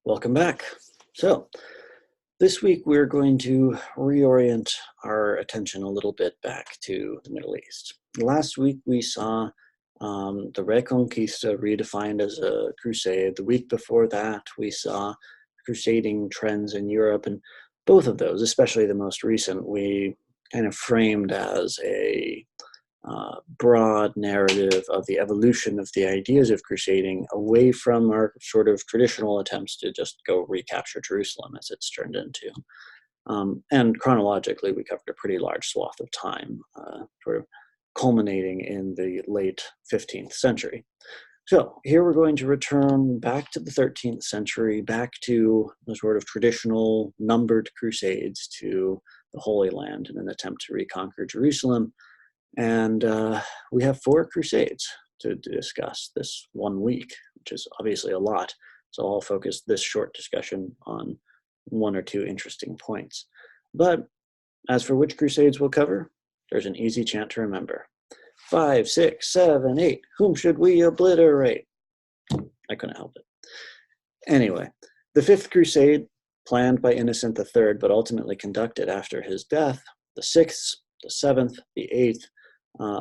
Welcome back. So, this week we're going to reorient our attention a little bit back to the Middle East. Last week we saw the Reconquista redefined as a crusade. The week before that we saw crusading trends in Europe, and both of those, especially the most recent, we kind of framed as a broad narrative of the evolution of the ideas of crusading away from our sort of traditional attempts to just go recapture Jerusalem as it's turned into. And chronologically, we covered a pretty large swath of time, sort of culminating in the late 15th century. So here we're going to return back to the 13th century, back to the sort of traditional numbered crusades to the Holy Land in an attempt to reconquer Jerusalem. And we have 4 crusades to discuss this one week, which is obviously a lot. So I'll focus this short discussion on 1 or 2 interesting points. But as for which crusades we'll cover, there's an easy chant to remember. 5, 6, 7, 8. Whom should we obliterate? I couldn't help it. Anyway, the 5th crusade, planned by Innocent III, but ultimately conducted after his death, the 6th, the 7th, the 8th,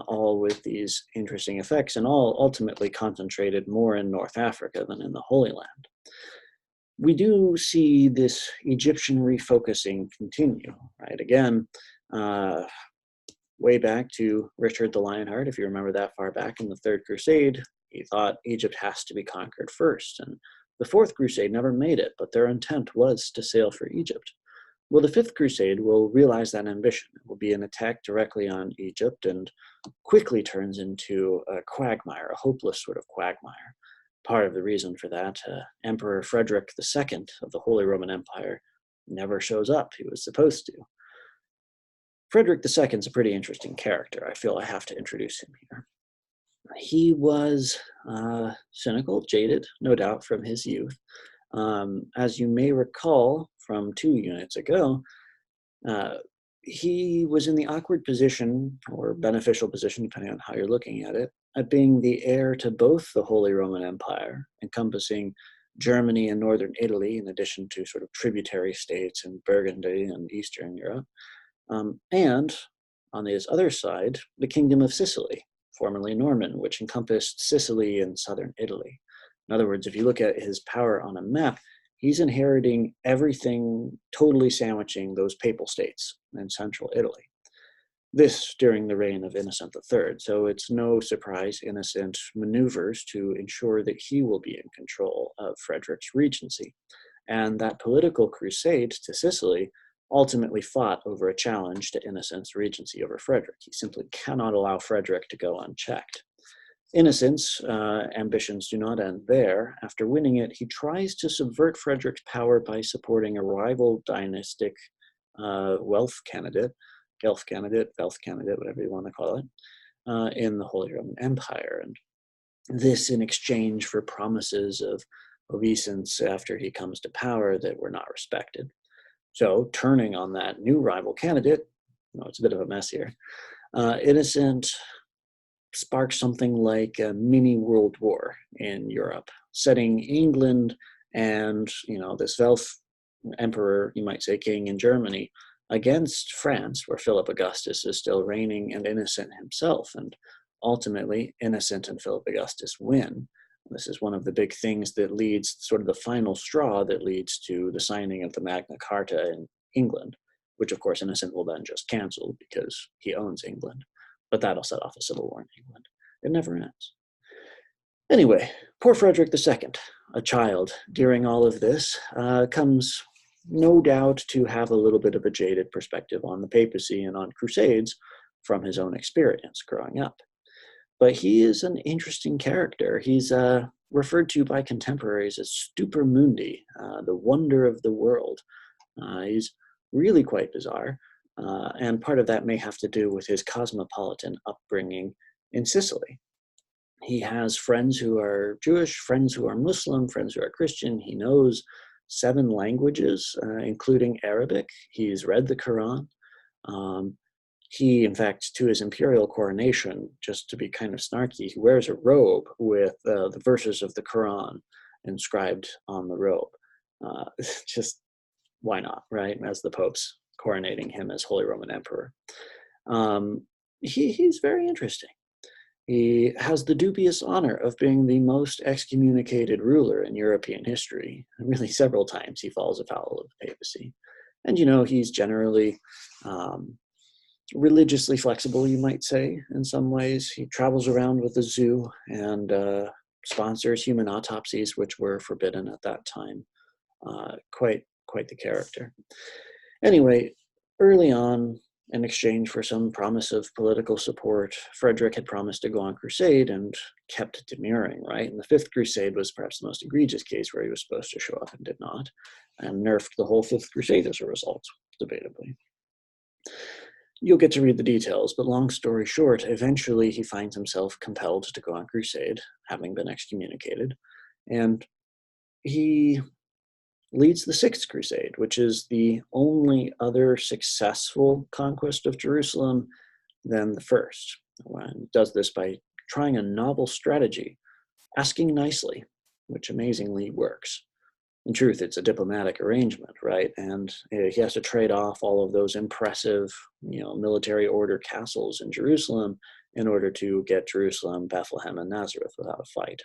all with these interesting effects, and all ultimately concentrated more in North Africa than in the Holy Land. We do see this Egyptian refocusing continue, right? Again, way back to Richard the Lionheart, if you remember that far back in the Third Crusade, he thought Egypt has to be conquered first, and the Fourth Crusade never made it, but their intent was to sail for Egypt. Well, the Fifth Crusade will realize that ambition. It will be an attack directly on Egypt and quickly turns into a quagmire, a hopeless sort of quagmire. Part of the reason for that, Emperor Frederick II of the Holy Roman Empire never shows up. He was supposed to. Frederick II is a pretty interesting character. I feel I have to introduce him here. He was cynical, jaded, no doubt, from his youth. As you may recall from 2 units ago, he was in the awkward position, or beneficial position, depending on how you're looking at it, at being the heir to both the Holy Roman Empire, encompassing Germany and northern Italy, in addition to sort of tributary states in Burgundy and Eastern Europe, and on this other side, the Kingdom of Sicily, formerly Norman, which encompassed Sicily and southern Italy. In other words, if you look at his power on a map, he's inheriting everything, totally sandwiching those papal states in central Italy. This during the reign of Innocent III, so it's no surprise Innocent maneuvers to ensure that he will be in control of Frederick's regency. And that political crusade to Sicily ultimately fought over a challenge to Innocent's regency over Frederick. He simply cannot allow Frederick to go unchecked. Innocent's ambitions do not end there. After winning it, he tries to subvert Frederick's power by supporting a rival dynastic wealth candidate, whatever you want to call it, in the Holy Roman Empire. And this in exchange for promises of obeisance after he comes to power that were not respected. So turning on that new rival candidate, it's a bit of a mess here, Innocent sparks something like a mini world war in Europe, setting England and, this Welf emperor, you might say king in Germany, against France, where Philip Augustus is still reigning, and Innocent himself. And ultimately, Innocent and Philip Augustus win. This is one of the big things that leads, sort of the final straw that leads to the signing of the Magna Carta in England, which of course Innocent will then just cancel because he owns England. But that'll set off a civil war in England. It never ends. Anyway, poor Frederick II, a child during all of this, comes no doubt to have a little bit of a jaded perspective on the papacy and on crusades from his own experience growing up. But he is an interesting character. He's referred to by contemporaries as Stupor Mundi, the wonder of the world. He's really quite bizarre, and part of that may have to do with his cosmopolitan upbringing in Sicily. He has friends who are Jewish, friends who are Muslim, friends who are Christian. He knows 7 languages, including Arabic. He's read the Quran. He, in fact, to his imperial coronation, just to be kind of snarky, he wears a robe with the verses of the Quran inscribed on the robe. Just why not, right? As the Pope's coronating him as Holy Roman Emperor. He's very interesting. He has the dubious honor of being the most excommunicated ruler in European history. Really, several times he falls afoul of the papacy. And, he's generally religiously flexible, you might say, in some ways. He travels around with a zoo and sponsors human autopsies, which were forbidden at that time. Quite the character. Anyway, early on, in exchange for some promise of political support, Frederick had promised to go on crusade and kept demurring, right? And the Fifth Crusade was perhaps the most egregious case where he was supposed to show up and did not, and nerfed the whole Fifth Crusade as a result, debatably. You'll get to read the details, but long story short, eventually he finds himself compelled to go on crusade, having been excommunicated, and he leads the Sixth Crusade, which is the only other successful conquest of Jerusalem than the first. And does this by trying a novel strategy, asking nicely, which amazingly works. In truth, it's a diplomatic arrangement, right? And he has to trade off all of those impressive, military order castles in Jerusalem in order to get Jerusalem, Bethlehem, and Nazareth without a fight.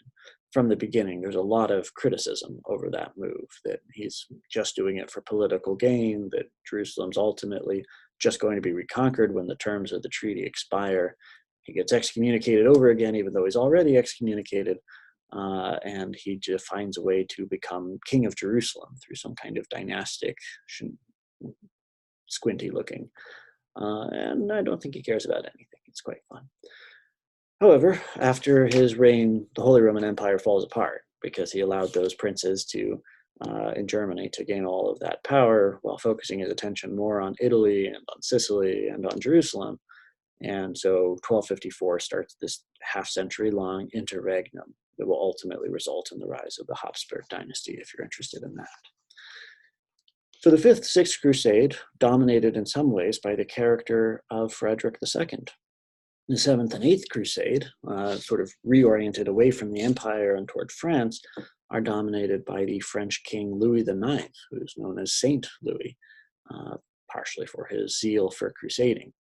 From the beginning, there's a lot of criticism over that move, that he's just doing it for political gain, that Jerusalem's ultimately just going to be reconquered when the terms of the treaty expire. He gets excommunicated over again, even though he's already excommunicated, and he just finds a way to become king of Jerusalem through some kind of dynastic, squinty-looking. And I don't think he cares about anything. It's quite fun. However, after his reign, the Holy Roman Empire falls apart because he allowed those princes in Germany to gain all of that power while focusing his attention more on Italy and on Sicily and on Jerusalem. And so 1254 starts this half-century-long interregnum that will ultimately result in the rise of the Habsburg dynasty, if you're interested in that. So the Fifth, Sixth Crusade, dominated in some ways by the character of Frederick II. The Seventh and Eighth Crusade, sort of reoriented away from the empire and toward France, are dominated by the French king Louis IX, who's known as Saint Louis, partially for his zeal for crusading.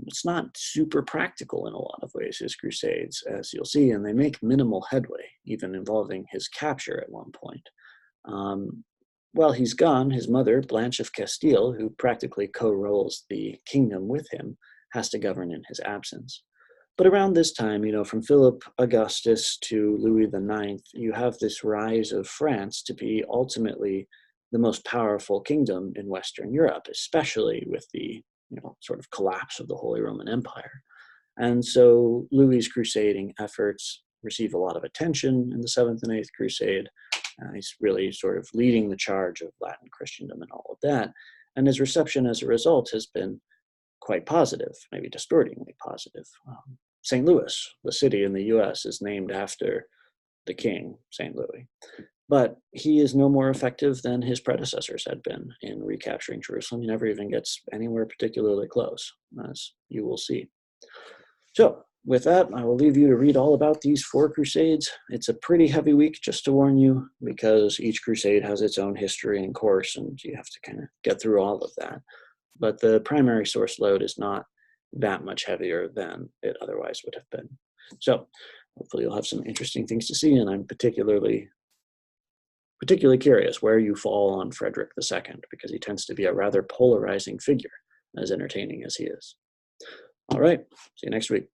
It's not super practical in a lot of ways, his crusades, as you'll see, and they make minimal headway, even involving his capture at one point. While he's gone, his mother, Blanche of Castile, who practically co-rules the kingdom with him, has to govern in his absence. But around this time, from Philip Augustus to Louis IX, you have this rise of France to be ultimately the most powerful kingdom in Western Europe, especially with the sort of collapse of the Holy Roman Empire. And so Louis's crusading efforts receive a lot of attention in the Seventh and Eighth Crusade. He's really sort of leading the charge of Latin Christendom and all of that. And his reception as a result has been quite positive, maybe distortingly positive. St. Louis, the city in the US, is named after the king, St. Louis. But he is no more effective than his predecessors had been in recapturing Jerusalem. He never even gets anywhere particularly close, as you will see. So with that, I will leave you to read all about these four crusades. It's a pretty heavy week, just to warn you, because each crusade has its own history and course, and you have to kind of get through all of that. But the primary source load is not that much heavier than it otherwise would have been. So hopefully you'll have some interesting things to see, and I'm particularly curious where you fall on Frederick II, because he tends to be a rather polarizing figure, as entertaining as he is. All right, see you next week.